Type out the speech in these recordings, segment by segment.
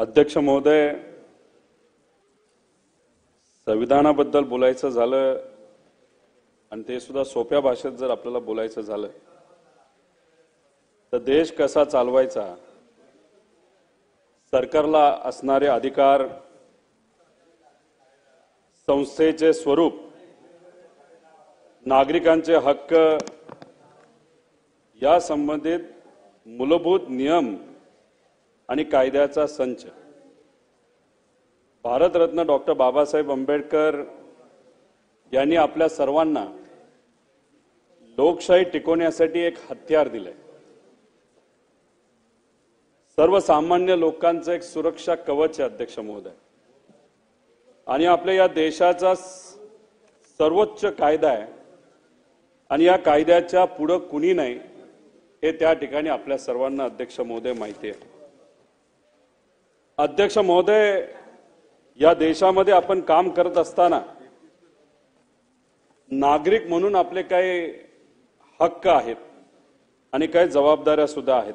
अध्यक्ष महोदय, संविधानाबद्दल बोलायचं झालं आणि ते सुद्धा सोप्या भाषेत जर आपल्याला बोलायचं झालं तर देश कसा चालवायचा, सरकारला असणारे अधिकार, संस्थेचे स्वरूप, नागरिकांचे हक्क या संबंधित मूलभूत नियम आणि कायद्याचा संच भारतरत्न डॉक्टर बाबासाहेब आंबेडकर यांनी आपल्या सर्वांना लोकशाही टिकवण्यासाठी एक हत्यार दिले। सर्वसामान्य लोकांचं एक सुरक्षा कवच आहे अध्यक्ष महोदय, आणि आपल्या या देशाचा सर्वोच्च कायदा आहे आणि या कायद्याच्या पुढे कुणी नाही हे त्या ठिकाणी आपल्या सर्वांना अध्यक्ष महोदय माहिती आहे। अध्यक्ष महोदय, या देशामध्ये आपण काम करत असताना नागरिक म्हणून आपले काही हक्क आहेत आणि काही जबाबदाऱ्या सुद्धा आहेत,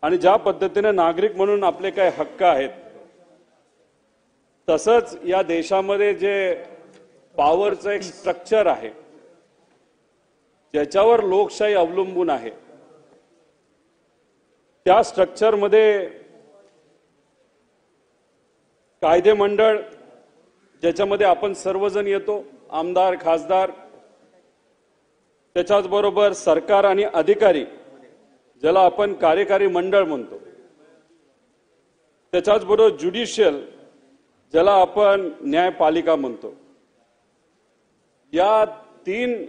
आणि ज्या पद्धतीने नागरिक म्हणून आपले काही हक्क आहेत तसंच या देशामध्ये जे पॉवरचं एक स्ट्रक्चर आहे ज्याच्यावर लोकशाही अवलंबून आहे, त्या स्ट्रक्चरमध्ये कायदे मंडळ ज्याच्यामध्ये आपण सर्वजण येतो, आमदार, खासदार, त्याच्याच बरोबर सरकार आणि अधिकारी ज्याला आपण कार्यकारी मंडळ म्हणतो, त्याच्याच बरोबर ज्युडिशियल ज्याला आपण न्यायपालिका म्हणतो। या तीन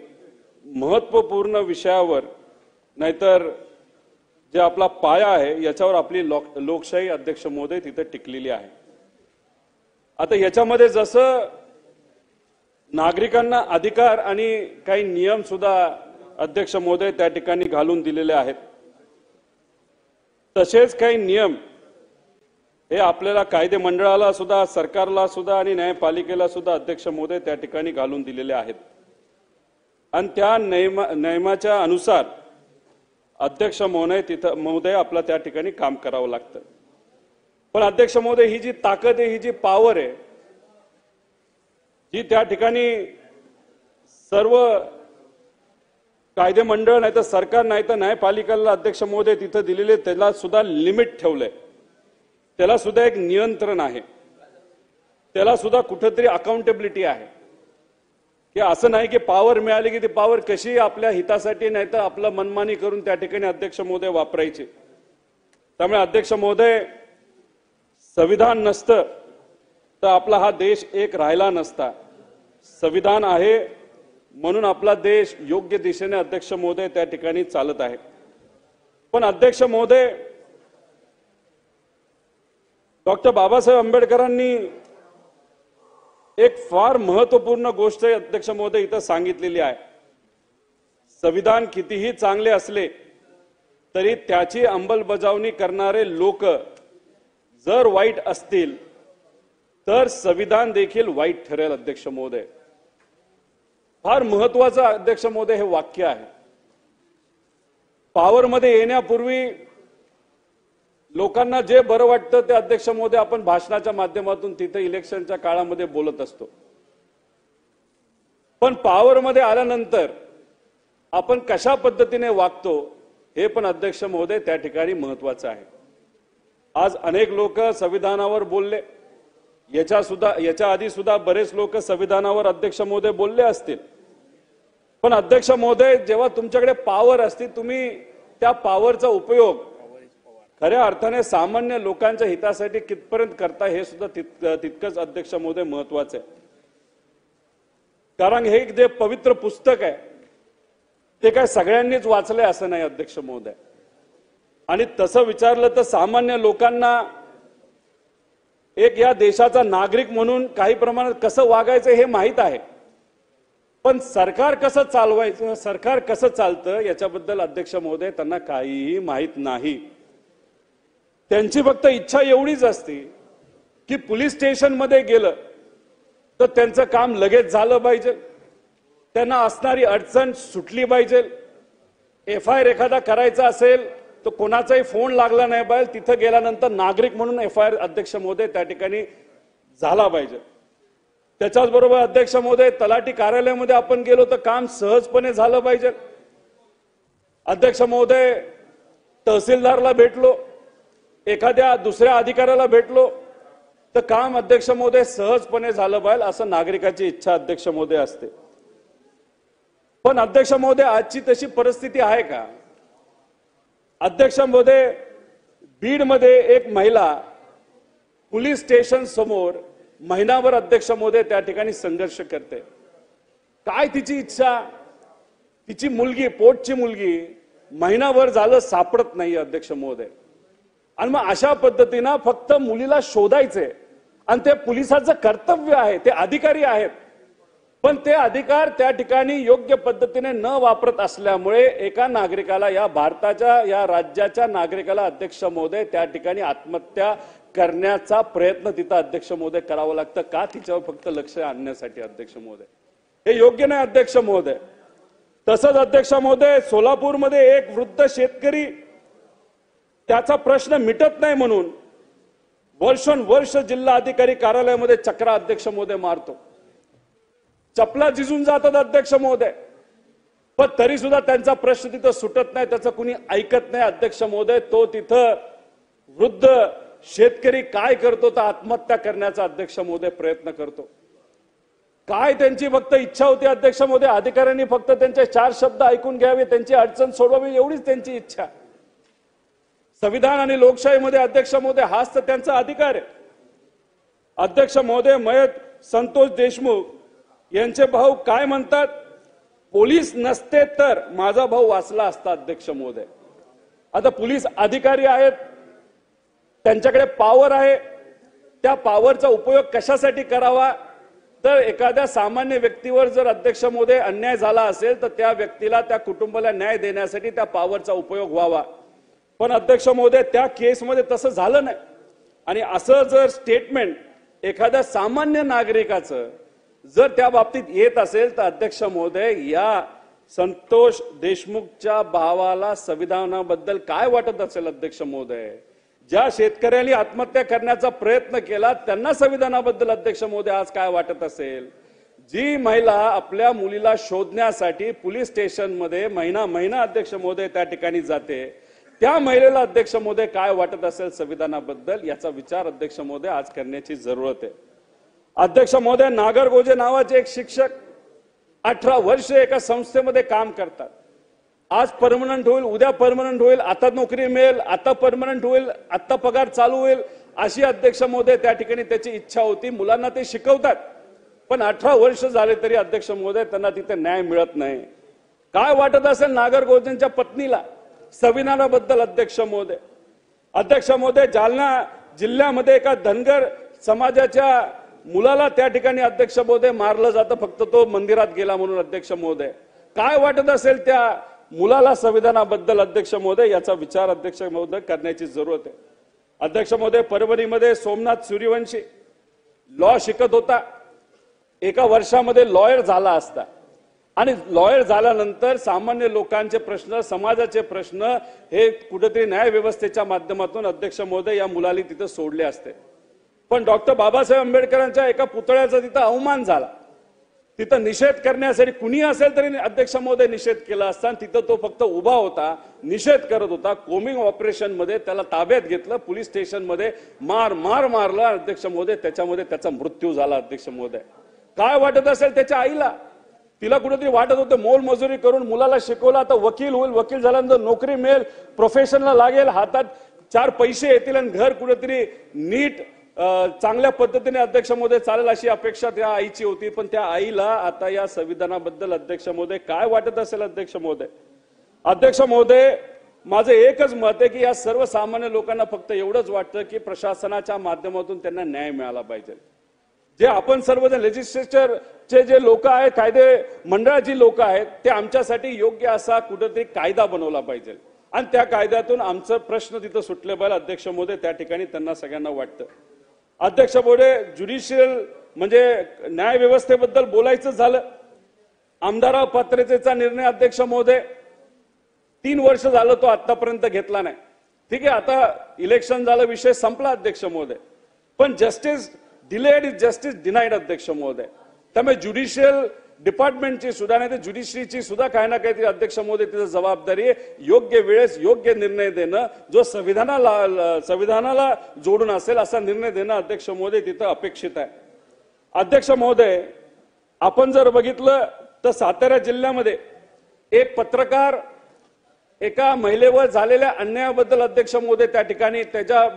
महत्त्वपूर्ण विषयावर नाहीतर जे आपला पाया आहे याच्यावर आपली लोकशाही अध्यक्ष महोदय तिथे टिकलेली आहे। आता याच्यामध्ये जसं नागरिकांना अधिकार आणि काही नियम सुद्धा अध्यक्ष महोदय त्या ठिकाणी घालून दिलेले आहेत, तसेच काही नियम हे आपल्याला कायदे मंडळाला सुद्धा, सरकारला सुद्धा आणि न्यायपालिकेला सुद्धा अध्यक्ष महोदय त्या ठिकाणी घालून दिलेले आहेत, आणि त्या नियमाच्या अनुसार अध्यक्ष महोदय आपला त्या ठिकाणी काम करावं लागतं। पण अध्यक्ष महोदय, ही जी ताकद आहे, ही जी पॉवर आहे, जी त्या ठिकाणी सर्व कायदे मंडळ नाही तर सरकार नाही तर न्यायपालिकेला अध्यक्ष महोदय तिथे दिलेले, त्याला सुद्धा लिमिट ठेवलंय, त्याला सुद्धा एक नियंत्रण आहे, त्याला सुद्धा कुठेतरी अकाउंटेबिलिटी आहे की असं नाही की पॉवर मिळाली की ती पॉवर कशी आपल्या हितासाठी नाही तर आपलं मनमानी करून त्या ठिकाणी अध्यक्ष महोदय वापरायचे। त्यामुळे अध्यक्ष महोदय, संविधान नसतं तर आपला हा देश एक राहिला नसता। संविधान आहे म्हणून आपला देश योग्य दिशेने अध्यक्ष महोदय त्या ठिकाणी चालत आहे। पण अध्यक्ष महोदय, डॉक्टर बाबासाहेब आंबेडकरांनी एक फार महत्त्वपूर्ण गोष्ट अध्यक्ष महोदय इथं सांगितलेली आहे। संविधान कितीही चांगले असले तरी त्याची अंमलबजावणी करणारे लोक जर वाईट असतील तर संविधान देखील वाईट ठरेल। अध्यक्ष महोदय, फार महत्त्वाचं अध्यक्ष महोदय हे वाक्य आहे। पॉवरमध्ये येण्यापूर्वी लोकांना जे बरं वाटतं ते अध्यक्ष महोदय आपण भाषणाच्या माध्यमातून तिथे इलेक्शनच्या काळामध्ये बोलत असतो, पण पॉवरमध्ये आल्यानंतर आपण कशा पद्धतीने वागतो हे पण अध्यक्ष महोदय त्या ठिकाणी महत्त्वाचं आहे। आज अनेक लोक संविधानावर बोलले, याच्या आधी सुद्धा बरेच लोक संविधानावर अध्यक्ष महोदय बोलले असतील, पण अध्यक्ष महोदय, जेव्हा तुमच्याकडे पॉवर असते तुम्ही त्या पॉवरचा उपयोग खऱ्या अर्थाने सामान्य लोकांच्या हितासाठी कितपर्यंत करता हे सुद्धा तितकंच अध्यक्ष महोदय महत्त्वाचं आहे। कारण हे जे पवित्र पुस्तक आहे ते काय सगळ्यांनीच वाचलंय असं नाही अध्यक्ष महोदय, आणि तसं विचारलं तर सामान्य लोकांना एक या देशाचा नागरिक म्हणून काही प्रमाणात कसं वागायचं हे माहीत आहे, पण सरकार कसं चालवायचं, सरकार कसं चालतं याच्याबद्दल अध्यक्ष महोदय त्यांना काहीही माहीत नाही। त्यांची फक्त इच्छा एवढीच असते की पोलीस स्टेशनमध्ये गेलं तर त्यांचं काम लगेच झालं पाहिजे, त्यांना असणारी अडचण सुटली पाहिजे, FIR एखादा करायचा असेल तर कोणाचाही फोन लागला नाही पाहिजे, तिथं गेल्यानंतर नागरिक म्हणून FIR अध्यक्ष महोदय त्या ठिकाणी झाला पाहिजे। त्याच्याच बरोबर अध्यक्ष महोदय तलाठी कार्यालयामध्ये आपण गेलो तर काम सहजपणे झालं पाहिजे। अध्यक्ष महोदय तहसीलदारला भेटलो, एखाद्या दुसऱ्या अधिकाऱ्याला भेटलो तर काम अध्यक्ष महोदय सहजपणे झालं पाहिजे असं नागरिकाची इच्छा अध्यक्ष महोदय असते। पण अध्यक्ष महोदय आजची तशी परिस्थिती आहे का? अध्यक्ष महोदय बीडमध्ये एक महिला पोलीस स्टेशन समोर महिनाभर अध्यक्ष महोदय त्या ठिकाणी संघर्ष करते। काय तिची इच्छा? तिची मुलगी, पोटची मुलगी महिनाभर झालं सापडत नाही अध्यक्ष महोदय। आणि मग अशा पद्धतीने फक्त मुलीला शोधायचे आणि ते पोलिसाचं कर्तव्य आहे, ते अधिकारी आहेत, पण ते अधिकार त्या ठिकाणी योग्य पद्धतीने न वापरत असल्यामुळे एका नागरिकाला, या भारताच्या या राज्याच्या नागरिकाला अध्यक्ष महोदय त्या ठिकाणी आत्महत्या करण्याचा प्रयत्न तिथं अध्यक्ष महोदय करावं लागतं का? तिच्यावर फक्त लक्ष आणण्यासाठी अध्यक्ष महोदय, हे योग्य नाही अध्यक्ष महोदय। तसंच अध्यक्ष महोदय सोलापूरमध्ये एक वृद्ध शेतकरी त्याचा प्रश्न मिटत नाही म्हणून वर्षोनवर्ष जिल्हा अधिकारी कार्यालयामध्ये चक्रा अध्यक्ष महोदय मारतो, चपला झिजून जातात अध्यक्ष महोदय, पण तरी सुद्धा त्यांचा प्रश्न तिथं सुटत नाही, त्याचं कुणी ऐकत नाही अध्यक्ष महोदय। तो तिथं वृद्ध शेतकरी काय करतो तर आत्महत्या करण्याचा अध्यक्ष महोदय प्रयत्न करतो। काय त्यांची फक्त इच्छा होती अध्यक्ष महोदय, अधिकाऱ्यांनी फक्त त्यांचे 4 शब्द ऐकून घ्यावे, त्यांची अडचण सोडवावी, एवढीच त्यांची इच्छा। संविधान आणि लोकशाहीमध्ये अध्यक्ष महोदय हाच तर त्यांचा अधिकार आहे। अध्यक्ष महोदय मयत संतोष देशमुख यांचे भाऊ काय म्हणतात? पोलीस नसते तर माझा भाऊ वाचला असता अध्यक्ष महोदय। आता पोलीस अधिकारी आहेत, त्यांच्याकडे पॉवर आहे, त्या पॉवरचा उपयोग कशासाठी करावा? तर एखाद्या सामान्य व्यक्तीवर जर अध्यक्ष महोदय अन्याय झाला असेल तर त्या व्यक्तीला, त्या कुटुंबाला न्याय देण्यासाठी त्या पॉवरचा उपयोग व्हावा। पण अध्यक्ष महोदय त्या केसमध्ये तसं झालं नाही। आणि असं जर स्टेटमेंट एखाद्या सामान्य नागरिकाचं जर त्या बाबतीत येत असेल तर अध्यक्ष महोदय या संतोष देशमुखच्या भावाला संविधानाबद्दल काय वाटत असेल अध्यक्ष महोदय? ज्या शेतकऱ्यांनी आत्महत्या करण्याचा प्रयत्न केला त्यांना संविधानाबद्दल अध्यक्ष महोदय आज काय वाटत असेल? जी महिला आपल्या मुलीला शोधण्यासाठी पोलीस स्टेशनमध्ये महिना अध्यक्ष महोदय त्या ठिकाणी जाते, त्या महिलेला अध्यक्ष महोदय काय वाटत असेल संविधानाबद्दल, याचा विचार अध्यक्ष महोदय आज करण्याची जरूरत आहे। अध्यक्ष महोदय नागरगोजे नावाचे एक शिक्षक 18 वर्ष एका संस्थेमध्ये काम करतात। आज परमनंट होईल, उद्या परमनंट होईल, आता नोकरी मिळेल, आता परमनंट होईल, आता पगार चालू होईल, अशी अध्यक्ष महोदय त्या ठिकाणी त्याची इच्छा होती। मुलांना ते शिकवतात, पण 18 वर्ष झाले तरी अध्यक्ष महोदय त्यांना तिथे न्याय मिळत नाही। काय वाटत असेल नागरगोजेंच्या पत्नीला संविधानाबद्दल अध्यक्ष महोदय? अध्यक्ष महोदय जालना जिल्ह्यामध्ये एका धनगर समाजाच्या मुलाला त्या ठिकाणी अध्यक्ष महोदय मारलं जातं फक्त तो मंदिरात गेला म्हणून अध्यक्ष महोदय। काय वाटत असेल त्या मुलाला संविधानाबद्दल अध्यक्ष महोदय, याचा विचार अध्यक्ष महोदय करण्याची जरूरत आहे। अध्यक्ष महोदय परभणीमध्ये सोमनाथ सूर्यवंशी लॉ शिकत होता, एका वर्षामध्ये लॉयर झाला असता आणि लॉयर झाल्यानंतर सामान्य लोकांचे प्रश्न, समाजाचे प्रश्न हे कुठेतरी न्याय व्यवस्थेच्या माध्यमातून अध्यक्ष महोदय या मुलाला तिथे सोडले असते। पण डॉक्टर बाबासाहेब आंबेडकरांच्या एका पुतळ्याचा तिथं अवमान झाला, तिथं निषेध करण्यासाठी कुणी असेल तरी अध्यक्ष महोदय निषेध केला असता, तिथं तो फक्त उभा होता, निषेध करत होता। कोमिंग ऑपरेशन मध्ये त्याला ताब्यात घेतलं, पोलीस स्टेशन मध्ये मारलं अध्यक्ष महोदय, त्याच्यामध्ये त्याचा मृत्यू झाला अध्यक्ष महोदय। काय वाटत असेल त्याच्या आईला? तिला कुठेतरी वाटत होतं मोलमजुरी करून मुलाला शिकवलं, आता वकील होईल, वकील झाल्यानंतर नोकरी मिळेल, प्रोफेशनला लागेल, हातात 4 पैसे येतील आणि घर कुठेतरी नीट चांगल्या पद्धतीने अध्यक्ष महोदय चालेल अशी अपेक्षा त्या आईची होती। पण त्या आईला आता या संविधानाबद्दल अध्यक्ष महोदय काय वाटत असेल अध्यक्ष महोदय? अध्यक्ष महोदय माझं एकच मत आहे की या सर्वसामान्य लोकांना फक्त एवढंच वाटतं की प्रशासनाच्या माध्यमातून त्यांना न्याय मिळाला पाहिजे। जे आपण सर्वजण लेजिस्लेचरचे जे लोक आहेत, कायदे मंडळाची लोक आहेत, ते आमच्यासाठी योग्य असा कुठेतरी कायदा बनवला पाहिजे आणि त्या कायद्यातून आमचं प्रश्न तिथं सुटले पाहिजे अध्यक्ष महोदय, त्या ठिकाणी त्यांना सगळ्यांना वाटतं। अध्यक्ष महोदय ज्युडिशियल म्हणजे न्याय व्यवस्थेबद्दल बोलायचं झालं, आमदार पात्रतेचा निर्णय अध्यक्ष महोदय 3 वर्ष झालं तो आतापर्यंत घेतला नाही. ठीक आहे, आता इलेक्शन झालं, विषय संपला अध्यक्ष महोदय. पण justice delayed is justice denied अध्यक्ष महोदय. त्यामुळे ज्युडिशियल डिपार्टमेंटची सुद्धा नाही तर ज्युडिशरीची सुद्धा काही ना काहीतरी अध्यक्ष महोदय तिथं जबाबदारी आहे. योग्य वेळेस योग्य निर्णय देणं, जो संविधानाला जोडून असेल असा निर्णय देणं अध्यक्ष महोदय तिथं अपेक्षित आहे. अध्यक्ष महोदय, आपण जर बघितलं तर सातारा जिल्ह्यामध्ये एक पत्रकार एका महिलेवर झालेल्या अन्यायाबद्दल अध्यक्ष महोदय त्या ठिकाणी त्याच्या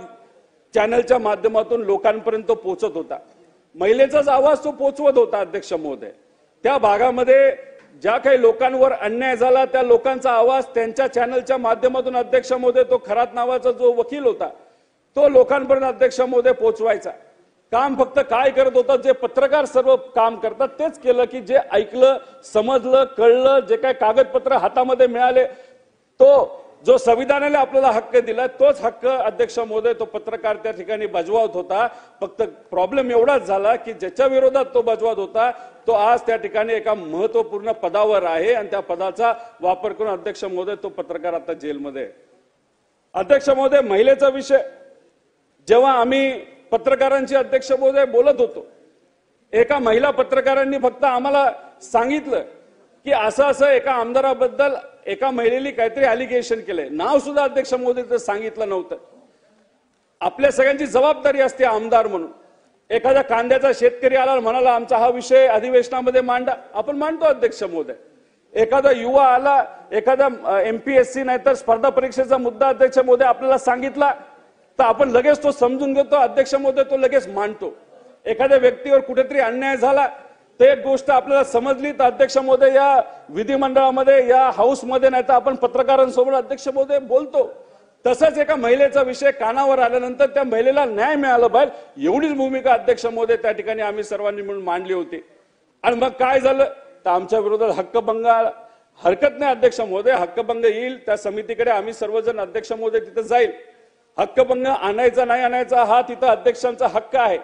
चॅनलच्या माध्यमातून लोकांपर्यंत पोहोचत होता. महिलेचाच आवाज तो पोहोचवत होता अध्यक्ष महोदय. त्या भागामध्ये ज्या काही लोकांवर अन्याय झाला त्या लोकांचा आवाज त्यांच्या चॅनलच्या माध्यमातून अध्यक्ष महोदय तो खरात नावाचा जो वकील होता तो लोकांपर्यंत अध्यक्ष महोदय पोहोचवायचा. काम फक्त काय करत होता, जे पत्रकार सर्व काम करतात तेच केलं की जे ऐकलं, समजलं, कळलं, जे काही कागदपत्र हातामध्ये मिळाले, तो जो संविधानाने आपल्याला हक्क दिला तोच हक्क अध्यक्ष महोदय तो पत्रकार त्या ठिकाणी बजावत होता. फक्त प्रॉब्लेम एवढाच झाला की ज्याच्या विरोधात तो बजावत होता तो आज त्या ठिकाणी एका महत्वपूर्ण पदावर आहे आणि त्या पदाचा वापर करून अध्यक्ष महोदय तो पत्रकार आता जेलमध्ये. अध्यक्ष महोदय, महिलेचा विषय जेव्हा आम्ही पत्रकारांची अध्यक्ष महोदय बोलत होतो, एका महिला पत्रकारांनी फक्त आम्हाला सांगितलं की असं असं एका आमदाराबद्दल एका महिलेने काहीतरी अलिगेशन केलंय. नाव सुद्धा अध्यक्ष महोदय सांगितलं नव्हतं. आपल्या सगळ्यांची जबाबदारी असते आमदार म्हणून. एखादा कांद्याचा शेतकरी आला म्हणाला आमचा हा विषय अधिवेशनामध्ये मांडा, आपण मांडतो अध्यक्ष महोदय. एखादा युवा आला, एखादा MPSC नाहीतर स्पर्धा परीक्षेचा मुद्दा अध्यक्ष महोदय आपल्याला सांगितला तर आपण लगेच तो समजून घेतो अध्यक्ष महोदय, तो लगेच मांडतो. एखाद्या व्यक्तीवर कुठेतरी अन्याय झाला तर एक गोष्ट आपल्याला समजली तर अध्यक्ष महोदय या विधिमंडळामध्ये या हाऊसमध्ये नाही तर आपण पत्रकारांसोबत अध्यक्ष महोदय बोलतो. तसंच एका महिलेचा विषय कानावर आल्यानंतर त्या महिलेला न्याय मिळाला पाहिजे एवढीच भूमिका अध्यक्ष महोदय त्या ठिकाणी आम्ही सर्वांनी मिळून मांडली होती. आणि मग काय झालं तर आमच्या विरोधात हक्कभंग आला. हरकत नाही अध्यक्ष महोदय, हक्कभंग येईल त्या समितीकडे आम्ही सर्वजण अध्यक्ष महोदय तिथं जाईल. हक्कभंग आणायचा नाही आणायचा हा तिथं अध्यक्षांचा हक्क आहे.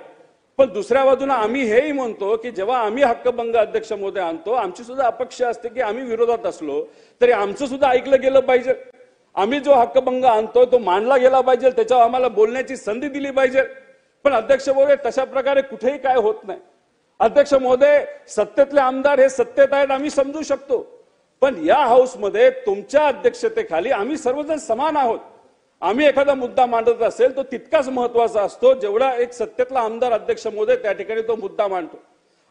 पण दुसऱ्या बाजूने आम्ही हेही म्हणतो की जेव्हा आम्ही हक्कभंग अध्यक्ष महोदय आणतो आमची सुद्धा अपेक्षा असते की आम्ही विरोधात असलो तरी आमचं सुद्धा ऐकलं गेलं पाहिजे. आम्ही जो हक्कभंग आणतो तो मांडला गेला पाहिजे, त्याच्यावर आम्हाला बोलण्याची संधी दिली पाहिजे. पण अध्यक्ष महोदय तशा प्रकारे कुठेही काय होत नाही. अध्यक्ष महोदय, सत्तेतले आमदार हे सत्तेत आहेत आम्ही समजू शकतो, पण या हाऊसमध्ये तुमच्या अध्यक्षतेखाली आम्ही सर्वजण समान आहोत. आम्ही एखादा मुद्दा मांडत असेल तो तितकाच महत्वाचा असतो जेवढा एक सत्तेतला आमदार अध्यक्ष महोदय त्या ठिकाणी तो मुद्दा मांडतो.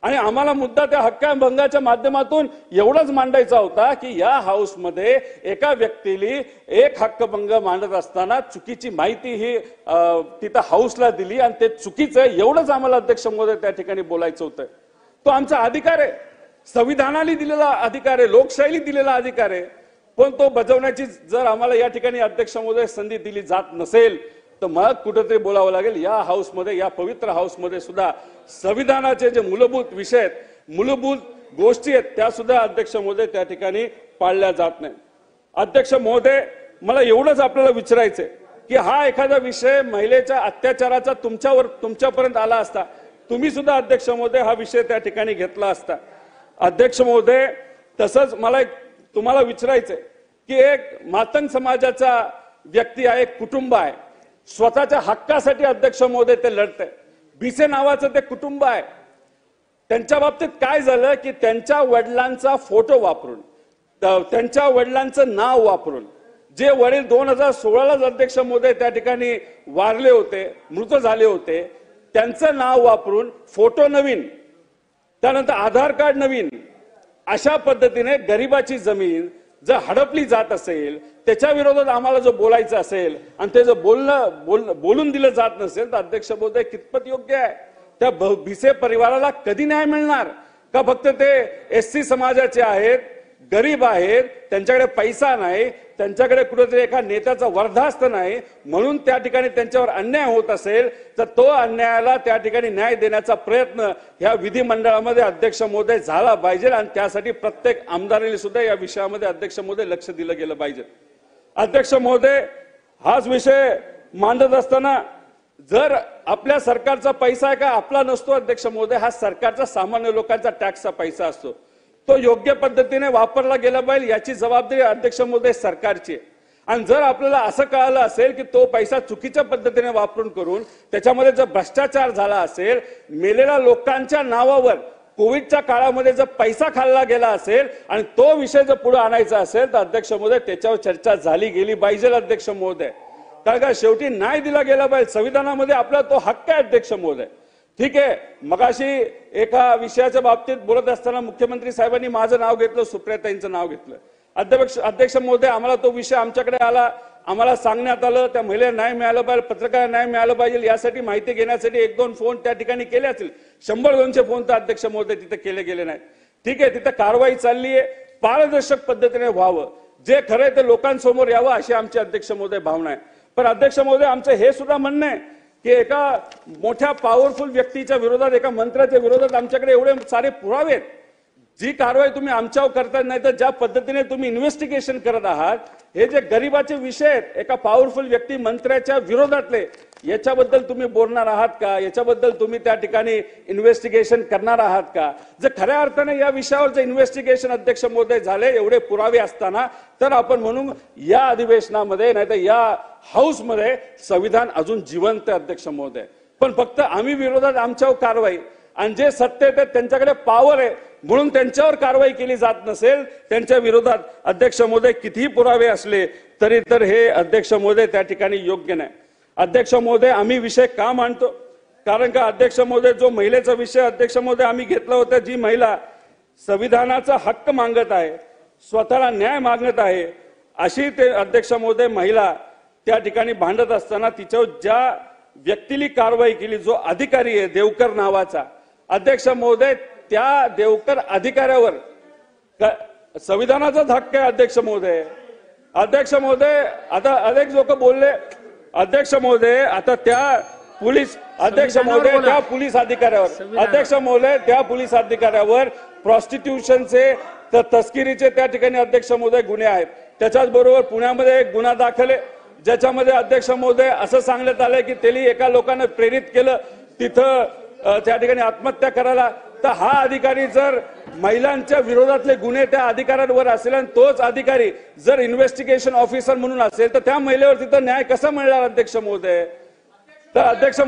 आणि आम्हाला मुद्दा त्या हक्कभंगाच्या माध्यमातून एवढाच मांडायचा होता की या हाऊसमध्ये एका व्यक्तीने एक हक्कभंग मांडत असताना चुकीची माहिती ही तिथं हाऊसला दिली आणि ते चुकीचं आहे एवढंच आम्हाला अध्यक्ष महोदय त्या ठिकाणी बोलायचं होतं. तो आमचा अधिकार आहे, संविधानाने दिलेला अधिकार आहे, लोकशाहीने दिलेला अधिकार आहे. पण तो बजावण्याची जर आम्हाला या ठिकाणी अध्यक्ष महोदय संधी दिली जात नसेल तर मग कुठेतरी बोलावं लागेल. या हाऊसमध्ये, या पवित्र हाऊसमध्ये सुद्धा संविधानाचे जे मूलभूत विषय आहेत, मूलभूत गोष्टी आहेत त्या सुद्धा अध्यक्ष महोदय त्या ठिकाणी पाळल्या जात नाही. अध्यक्ष महोदय, मला एवढंच आपल्याला विचारायचंय की हा एखादा विषय महिलेच्या अत्याचाराचा तुमच्यापर्यंत आला असता तुम्ही सुद्धा अध्यक्ष महोदय हा विषय त्या ठिकाणी घेतला असता. अध्यक्ष महोदय, तसंच मला तुम्हाला विचारायचंय की एक मातंग समाजाचा व्यक्ती आहे, कुटुंब आहे, स्वतःच्या हक्कासाठी अध्यक्ष महोदय ते लढतंय. भिसे नावाचं ते कुटुंब आहे. त्यांच्या बाबतीत काय झालं की त्यांच्या वडिलांचा फोटो वापरून, त्यांच्या वडिलांचं नाव वापरून, जे वडील 2016लाच अध्यक्ष महोदय त्या ठिकाणी वारले होते, मृत झाले होते, त्यांचं नाव वापरून फोटो नवीन, त्यानंतर आधार कार्ड नवीन, अशा पद्धतीने गरिबाची जमीन जर हडपली जात असेल, त्याच्या विरोधात आम्हाला जो बोलायचं असेल आणि ते जर बोलून दिलं जात नसेल तर अध्यक्ष महोदय कितपत योग्य आहे? त्या भिसे परिवाराला कधी न्याय मिळणार? का फक्त ते SC समाजाचे आहेत, गरीब आहेत, त्यांच्याकडे पैसा नाही, त्यांच्याकडे कुठेतरी एका नेत्याचा वर्धास्त नाही म्हणून त्या ठिकाणी त्यांच्यावर अन्याय होत असेल तर तो अन्यायाला त्या ठिकाणी न्याय देण्याचा प्रयत्न ह्या विधिमंडळामध्ये अध्यक्ष महोदय झाला पाहिजे आणि त्यासाठी प्रत्येक आमदारांनी सुद्धा या विषयामध्ये अध्यक्ष महोदय लक्ष दिलं गेलं पाहिजे. अध्यक्ष महोदय, हाच विषय मांडत असताना जर आपल्या सरकारचा पैसा आहे का आपला नसतो अध्यक्ष महोदय, हा सरकारचा सामान्य लोकांचा टॅक्सचा पैसा असतो. तो योग्य पद्धतीने वापरला गेला पाहिजे याची जबाबदारी अध्यक्ष महोदय सरकारची आहे। आणि जर आपल्याला असं कळालं असेल की तो पैसा चुकीच्या पद्धतीने वापरून करून त्याच्यामध्ये जर भ्रष्टाचार झाला असेल, मेलेल्या लोकांच्या नावावर कोविडच्या काळामध्ये जर पैसा खाल्ला गेला असेल आणि तो विषय जर पुढे आणायचा असेल तर अध्यक्ष महोदय त्याच्यावर चर्चा झाली गेली पाहिजे अध्यक्ष महोदय। कारण का शेवटी न्याय दिला गेला पाहिजे, संविधानामध्ये आपला तो हक्क आहे अध्यक्ष महोदय। ठीक आहे, मगाशी एका विषयाच्या बाबतीत बोलत असताना मुख्यमंत्री साहेबांनी माझं नाव घेतलं, सुप्रियाताईंचं नाव घेतलं। अध्यक्ष महोदय, आम्हाला तो विषय आमच्याकडे आला, आम्हाला सांगण्यात आलं त्या महिलेला न्याय मिळाला पाहिजे, पत्रकारांना न्याय मिळाला पाहिजे यासाठी माहिती घेण्यासाठी 1-2 फोन त्या ठिकाणी केले असतील, 100-200 फोन तर अध्यक्ष महोदय तिथे केले गेले नाहीत। ठीक आहे, तिथे कारवाई चालली आहे, पारदर्शक पद्धतीने व्हावं, जे खरंय ते लोकांसमोर यावं अशी आमची अध्यक्ष महोदय भावना आहे। पण अध्यक्ष महोदय, आमचं हे सुद्धा म्हणणं आहे की एका मोठ्या पॉवरफुल व्यक्तीच्या विरोधात, एका मंत्र्याच्या विरोधात आमच्याकडे एवढे सारे पुरावे आहेत, जी कारवाई तुम्ही आमच्यावर करताय नाही तर ज्या पद्धतीने तुम्ही इन्व्हेस्टिगेशन करत आहात, हे जे गरिबाचे विषय आहेत एका पॉवरफुल व्यक्ती मंत्र्याच्या विरोधातले, याच्याबद्दल तुम्ही बोलणार आहात का? याच्याबद्दल तुम्ही त्या ठिकाणी इन्व्हेस्टिगेशन करणार आहात का? जर खऱ्या अर्थाने या विषयावर जर इन्व्हेस्टिगेशन अध्यक्ष महोदय झाले, एवढे पुरावे असताना, तर आपण म्हणून या अधिवेशनामध्ये नाही तर या हाऊसमध्ये संविधान अजून जिवंत आहे अध्यक्ष महोदय। पण फक्त आम्ही विरोधात आमच्यावर कारवाई आणि जे सत्तेत आहेत त्यांच्याकडे पॉवर आहे म्हणून त्यांच्यावर कारवाई केली जात नसेल, त्यांच्या विरोधात अध्यक्ष महोदय कितीही पुरावे असले तरी तर हे अध्यक्ष महोदय त्या ठिकाणी योग्य नाही। अध्यक्ष महोदय, आम्ही विषय का मांडतो? कारण का अध्यक्ष महोदय, जो महिलेचा विषय अध्यक्ष महोदय आम्ही घेतला होता, जी महिला संविधानाचा हक्क मागत आहे, स्वतःला न्याय मागत आहे, अशी ते अध्यक्ष महोदय महिला त्या ठिकाणी भांडत असताना तिच्यावर ज्या व्यक्तीने कारवाई केली, जो अधिकारी आहे देवकर नावाचा, अध्यक्ष महोदय त्या देवकर अधिकाऱ्यावर संविधानाचाच हक्क आहे अध्यक्ष महोदय। अध्यक्ष महोदय, आता अनेक लोक बोलले अध्यक्ष महोदय, आता त्या पोलीस अध्यक्ष महोदय त्या पोलीस अधिकाऱ्यावर, अध्यक्ष महोदय त्या पोलीस अधिकाऱ्यावर प्रॉस्टिट्यूशनचे तर तस्करीचे त्या ठिकाणी अध्यक्ष महोदय गुन्हे आहेत। त्याच्याच बरोबर पुण्यामध्ये एक गुन्हा दाखल आहे ज्याच्यामध्ये अध्यक्ष महोदय असं सांगण्यात आलंय की त्यांनी एका लोकांना प्रेरित केलं तिथं त्या ठिकाणी आत्महत्या करायला। तर हा अधिकारी जर महिलांच्या विरोधातले गुन्हे त्या अधिकाऱ्यांवर असेल आणि तोच अधिकारी जर इन्व्हेस्टिगेशन ऑफिसर म्हणून असेल तर त्या महिलेवर तिथं न्याय कसा मिळणार अध्यक्ष महोदय? तर अध्यक्ष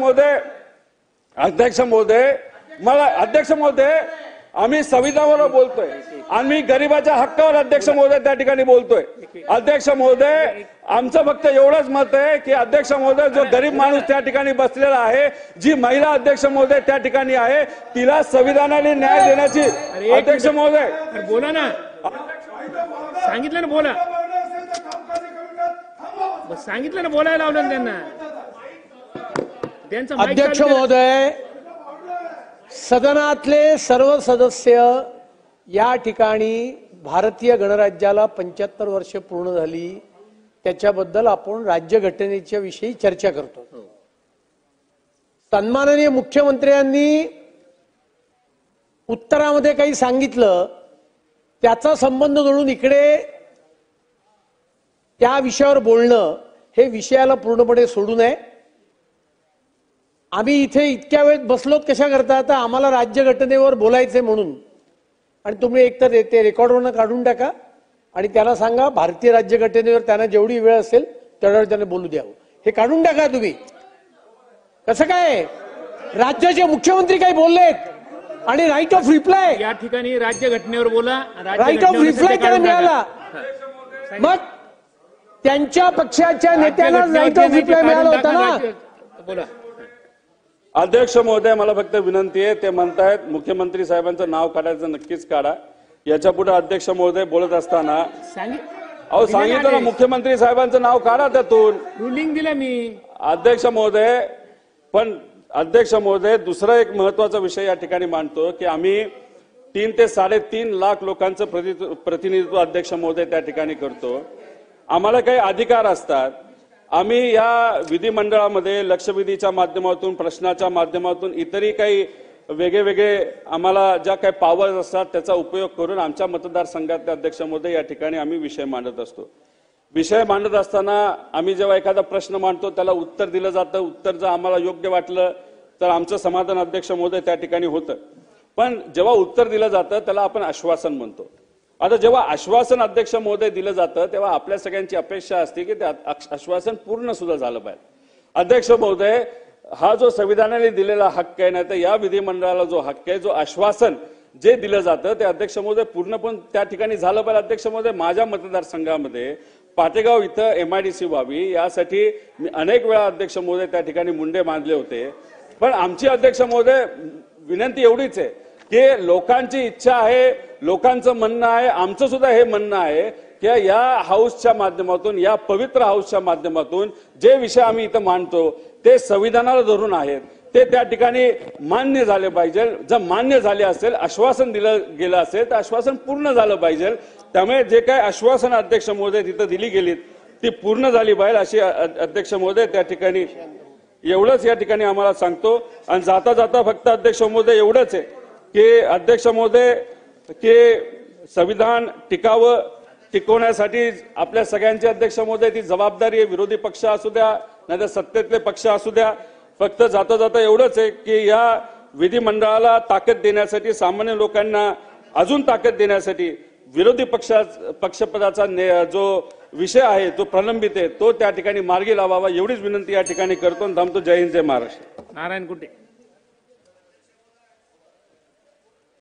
महोदय आम्ही संविधानावर बोलतोय, आम्ही गरिबाच्या हक्कावर अध्यक्ष महोदय त्या ठिकाणी बोलतोय। अध्यक्ष महोदय, आमचं फक्त एवढंच मत आहे की अध्यक्ष महोदय, जो गरीब माणूस त्या ठिकाणी बसलेला आहे, जी महिला अध्यक्ष महोदय त्या ठिकाणी आहे, तिला संविधानाने न्याय देण्याची अध्यक्ष महोदय बोला ना, सांगितलं ना बोला, सांगितलं ना बोलायला लावलं त्यांना। अध्यक्ष महोदय, सदनातले सर्व सदस्य या ठिकाणी भारतीय गणराज्याला 75 वर्ष पूर्ण झाली, त्याच्याबद्दल आपण राज्यघटनेच्या विषयी चर्चा करतो। सन्माननीय मुख्यमंत्र्यांनी उत्तरामध्ये काही सांगितलं, त्याचा संबंध जोडून इकडे त्या विषयावर बोलणं हे विषयाला पूर्णपणे सोडू नये। आम्ही इथे इतक्या वेळ बसलोत कशा करता? तर आम्हाला राज्यघटनेवर बोलायचंय म्हणून, आणि तुम्ही एकतर ते रेकॉर्डवरनं काढून टाका आणि त्यांना सांगा भारतीय राज्यघटनेवर त्यांना जेवढी वेळ असेल तेवढ्यावर त्यांना बोलू द्यावं, हे काढून टाका तुम्ही। कसं काय, राज्याचे मुख्यमंत्री काही बोललेत आणि राईट ऑफ रिप्लाय या ठिकाणी राज्यघटनेवर बोला, राईट ऑफ रिप्लाय त्यांना मिळाला, मग त्यांच्या पक्षाच्या नेत्यांना राईट ऑफ रिप्लाय मिळाला होता ना। बोला अध्यक्ष महोदय, मला फक्त विनंती आहे, ते म्हणतायत मुख्यमंत्री साहेबांचं नाव काढायचं, नक्कीच काढा। याच्या पुढे अध्यक्ष महोदय बोलत असताना अहो सांगितलं ना, मुख्यमंत्री साहेबांचं नाव काढा, त्यातून रुलिंग दिलं मी अध्यक्ष महोदय। पण अध्यक्ष महोदय, दुसरा एक महत्वाचा विषय या ठिकाणी मांडतो की आम्ही 3 ते 3.5 लाख लोकांचं प्रतिनिधित्व अध्यक्ष महोदय त्या ठिकाणी करतो। आम्हाला काही अधिकार असतात, आम्ही या विधिमंडळामध्ये लक्षवेधीच्या माध्यमातून, प्रश्नाच्या माध्यमातून, इतरही काही वेगळे आम्हाला ज्या काही पॉवर्स असतात त्याचा उपयोग करून आमच्या मतदारसंघातले अध्यक्ष महोदय या ठिकाणी आम्ही विषय मांडत असतो। विषय मांडत असताना आम्ही जेव्हा एखादा प्रश्न मांडतो त्याला उत्तर दिलं जातं, उत्तर जर आम्हाला योग्य वाटलं तर आमचं समाधान अध्यक्ष महोदय त्या ठिकाणी होतं। पण जेव्हा उत्तर दिलं जातं त्याला आपण आश्वासन म्हणतो. आता जेव्हा आश्वासन अध्यक्ष महोदय दिलं जातं तेव्हा आपल्या सगळ्यांची अपेक्षा असते की ते आश्वासन पूर्ण सुद्धा झालं पाहिजे. अध्यक्ष महोदय, हा जो संविधानाने दिलेला हक्क आहे, नाही तर या विधिमंडळाला जो हक्क आहे, जो आश्वासन जे दिलं जातं ते अध्यक्ष महोदय पूर्ण पण त्या ठिकाणी झालं पाहिजे. अध्यक्ष महोदय, माझ्या मतदारसंघामध्ये पाटेगाव इथं MIDC व्हावी यासाठी मी अनेक वेळा अध्यक्ष महोदय त्या ठिकाणी मुंडे बांधले होते. पण आमची अध्यक्ष महोदय विनंती एवढीच आहे की लोकांची इच्छा आहे, लोकांचं म्हणणं आहे, आमचं सुद्धा हे म्हणणं आहे की या हाऊसच्या माध्यमातून, या पवित्र हाऊसच्या माध्यमातून जे विषय आम्ही इथं मांडतो ते संविधानाला धरून आहेत, ते त्या ठिकाणी मान्य झाले पाहिजे. जर मान्य झाले असेल, आश्वासन दिलं गेलं असेल तर आश्वासन पूर्ण झालं पाहिजे. त्यामुळे जे काही आश्वासन अध्यक्ष महोदय तिथं दिली गेलीत ती पूर्ण झाली पाहिजे अशी अध्यक्ष महोदय त्या ठिकाणी एवढंच या ठिकाणी आम्हाला सांगतो. आणि जाता जाता फक्त अध्यक्ष महोदय एवढंच आहे की अध्यक्ष महोदय की संविधान टिकवण्यासाठी आपल्या सगळ्यांची अध्यक्ष महोदय ती जबाबदारी आहे. विरोधी पक्ष असू द्या नाही तर सत्तेतले पक्ष असू द्या. फक्त जाता जाता एवढंच आहे की या विधिमंडळाला ताकद देण्यासाठी, सामान्य लोकांना अजून ताकद देण्यासाठी विरोधी पक्षपदाचा जो विषय आहे, जो प्रलंबित आहे, तो त्या ठिकाणी मार्गी लावावा एवढीच विनंती या ठिकाणी करतो. थांबतो. जय हिंद, जय महाराष्ट्र. नारायण कुटे.